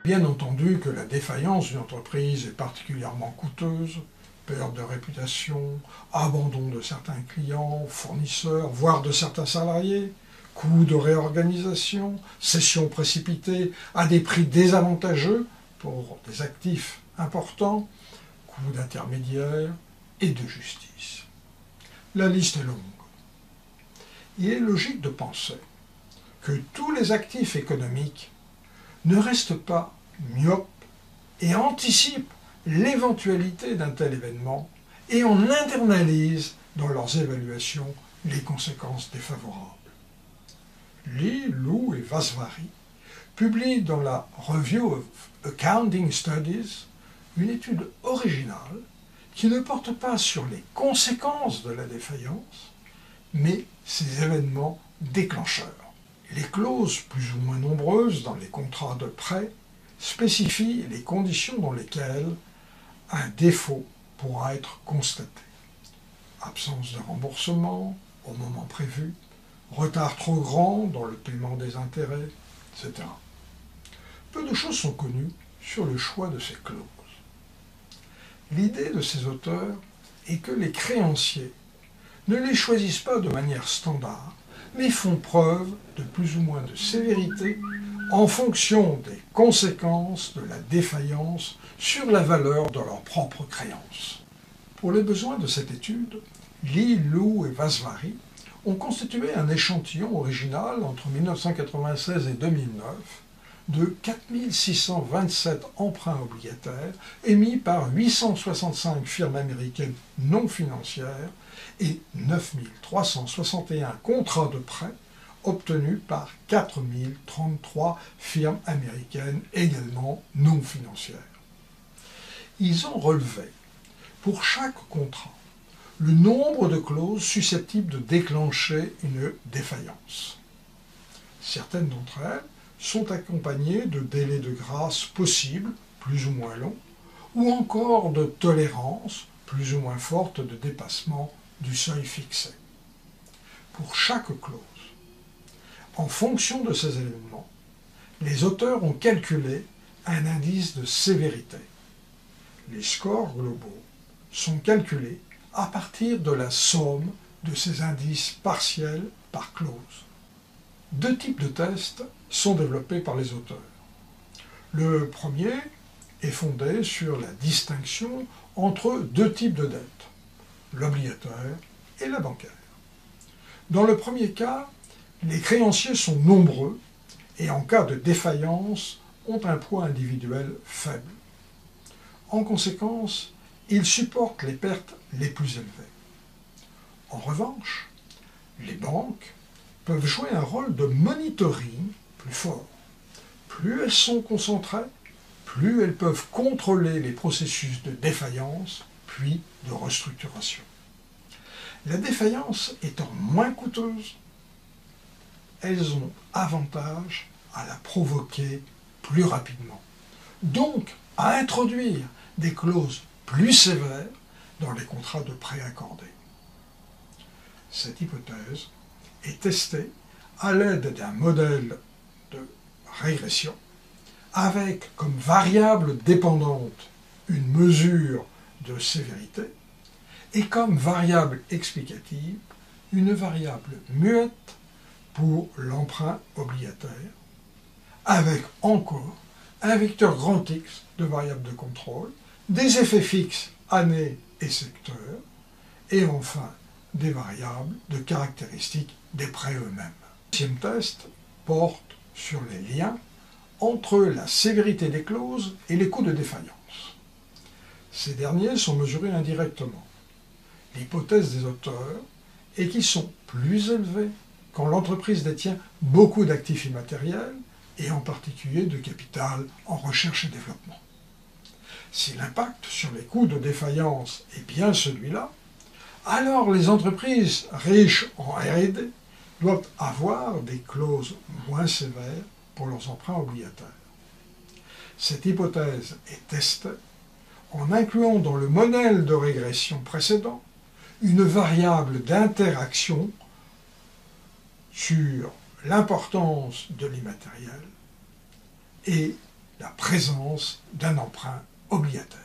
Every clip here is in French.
Bien entendu que la défaillance d'une entreprise est particulièrement coûteuse, perte de réputation, abandon de certains clients, fournisseurs, voire de certains salariés, coûts de réorganisation, cession précipitée à des prix désavantageux pour des actifs importants, coûts d'intermédiaires et de justice. La liste est longue. Il est logique de penser que tous les actifs économiques ne restent pas myopes et anticipent l'éventualité d'un tel événement et en internalisent dans leurs évaluations les conséquences défavorables. Lee, Liu et Vasvari publient dans la Review of Accounting Studies une étude originale qui ne porte pas sur les conséquences de la défaillance, mais ses événements déclencheurs. Les clauses plus ou moins nombreuses dans les contrats de prêt spécifient les conditions dans lesquelles un défaut pourra être constaté. Absence de remboursement au moment prévu, retard trop grand dans le paiement des intérêts, etc. Peu de choses sont connues sur le choix de ces clauses. L'idée de ces auteurs est que les créanciers ne les choisissent pas de manière standard, mais font preuve de plus ou moins de sévérité en fonction des conséquences de la défaillance sur la valeur de leurs propres créances. Pour les besoins de cette étude, Lee, Liu et Vasvari ont constitué un échantillon original entre 1996 et 2009 de 4627 emprunts obligataires émis par 865 firmes américaines non financières et 9361 contrats de prêt obtenus par 4033 firmes américaines également non financières. Ils ont relevé, pour chaque contrat, le nombre de clauses susceptibles de déclencher une défaillance. Certaines d'entre elles sont accompagnées de délais de grâce possibles, plus ou moins longs, ou encore de tolérances plus ou moins fortes de dépassement du seuil fixé. Pour chaque clause, en fonction de ces éléments, les auteurs ont calculé un indice de sévérité. Les scores globaux sont calculés à partir de la somme de ces indices partiels par clause. Deux types de tests sont développés par les auteurs. Le premier est fondé sur la distinction entre deux types de dettes, l'obligataire et la bancaire. Dans le premier cas, les créanciers sont nombreux et en cas de défaillance ont un poids individuel faible. En conséquence, ils supportent les pertes les plus élevées. En revanche, les banques peuvent jouer un rôle de monitoring plus fort. Plus elles sont concentrées, plus elles peuvent contrôler les processus de défaillance puis de restructuration. La défaillance étant moins coûteuse, elles ont avantage à la provoquer plus rapidement. Donc, à introduire des clauses plus sévères dans les contrats de prêt accordés. Cette hypothèse est testée à l'aide d'un modèle de régression avec comme variable dépendante une mesure de sévérité et comme variable explicative une variable muette pour l'emprunt obligataire, avec encore un vecteur grand X de variables de contrôle, des effets fixes année et secteur, et enfin des variables de caractéristiques des prêts eux-mêmes. Le deuxième test porte sur les liens entre la sévérité des clauses et les coûts de défaillance. Ces derniers sont mesurés indirectement. L'hypothèse des auteurs est qu'ils sont plus élevés quand l'entreprise détient beaucoup d'actifs immatériels et en particulier de capital en recherche et développement. Si l'impact sur les coûts de défaillance est bien celui-là, alors les entreprises riches en R&D doivent avoir des clauses moins sévères pour leurs emprunts obligataires. Cette hypothèse est testée en incluant dans le modèle de régression précédent une variable d'interaction sur l'importance de l'immatériel et la présence d'un emprunt obligataire.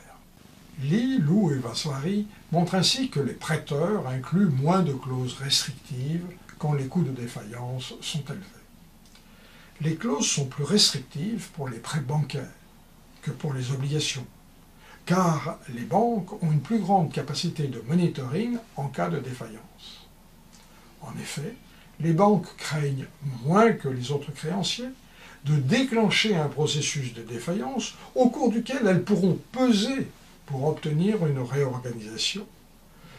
Lee, Lou et Vaswari montrent ainsi que les prêteurs incluent moins de clauses restrictives quand les coûts de défaillance sont élevés. Les clauses sont plus restrictives pour les prêts bancaires que pour les obligations, car les banques ont une plus grande capacité de monitoring en cas de défaillance. En effet, les banques craignent moins que les autres créanciers de déclencher un processus de défaillance au cours duquel elles pourront peser pour obtenir une réorganisation,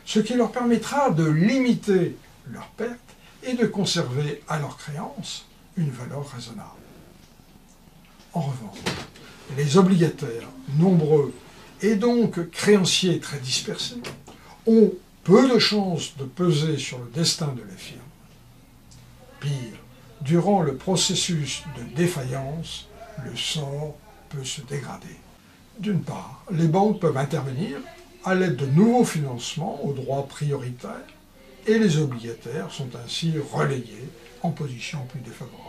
ce qui leur permettra de limiter leurs pertes et de conserver à leurs créances une valeur raisonnable. En revanche, les obligataires nombreux et donc créanciers très dispersés ont peu de chances de peser sur le destin de la firme. Pire, durant le processus de défaillance, le sort peut se dégrader. D'une part, les banques peuvent intervenir à l'aide de nouveaux financements aux droits prioritaires et les obligataires sont ainsi relayés en position plus défavorable.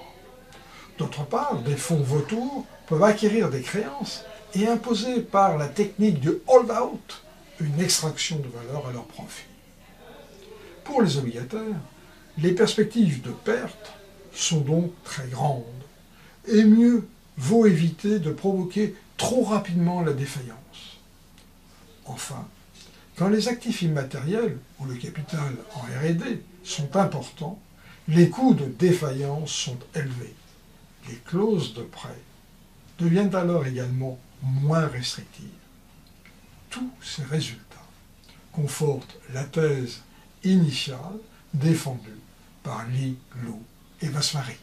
D'autre part, des fonds vautours peuvent acquérir des créances et imposer par la technique du hold-out une extraction de valeur à leur profit. Pour les obligataires, les perspectives de perte sont donc très grandes et mieux vaut éviter de provoquer trop rapidement la défaillance. Enfin, quand les actifs immatériels ou le capital en R&D sont importants, les coûts de défaillance sont élevés. Les clauses de prêt deviennent alors également moins restrictives. Tous ces résultats confortent la thèse initiale défendue par Lee, Lou et Vaswari.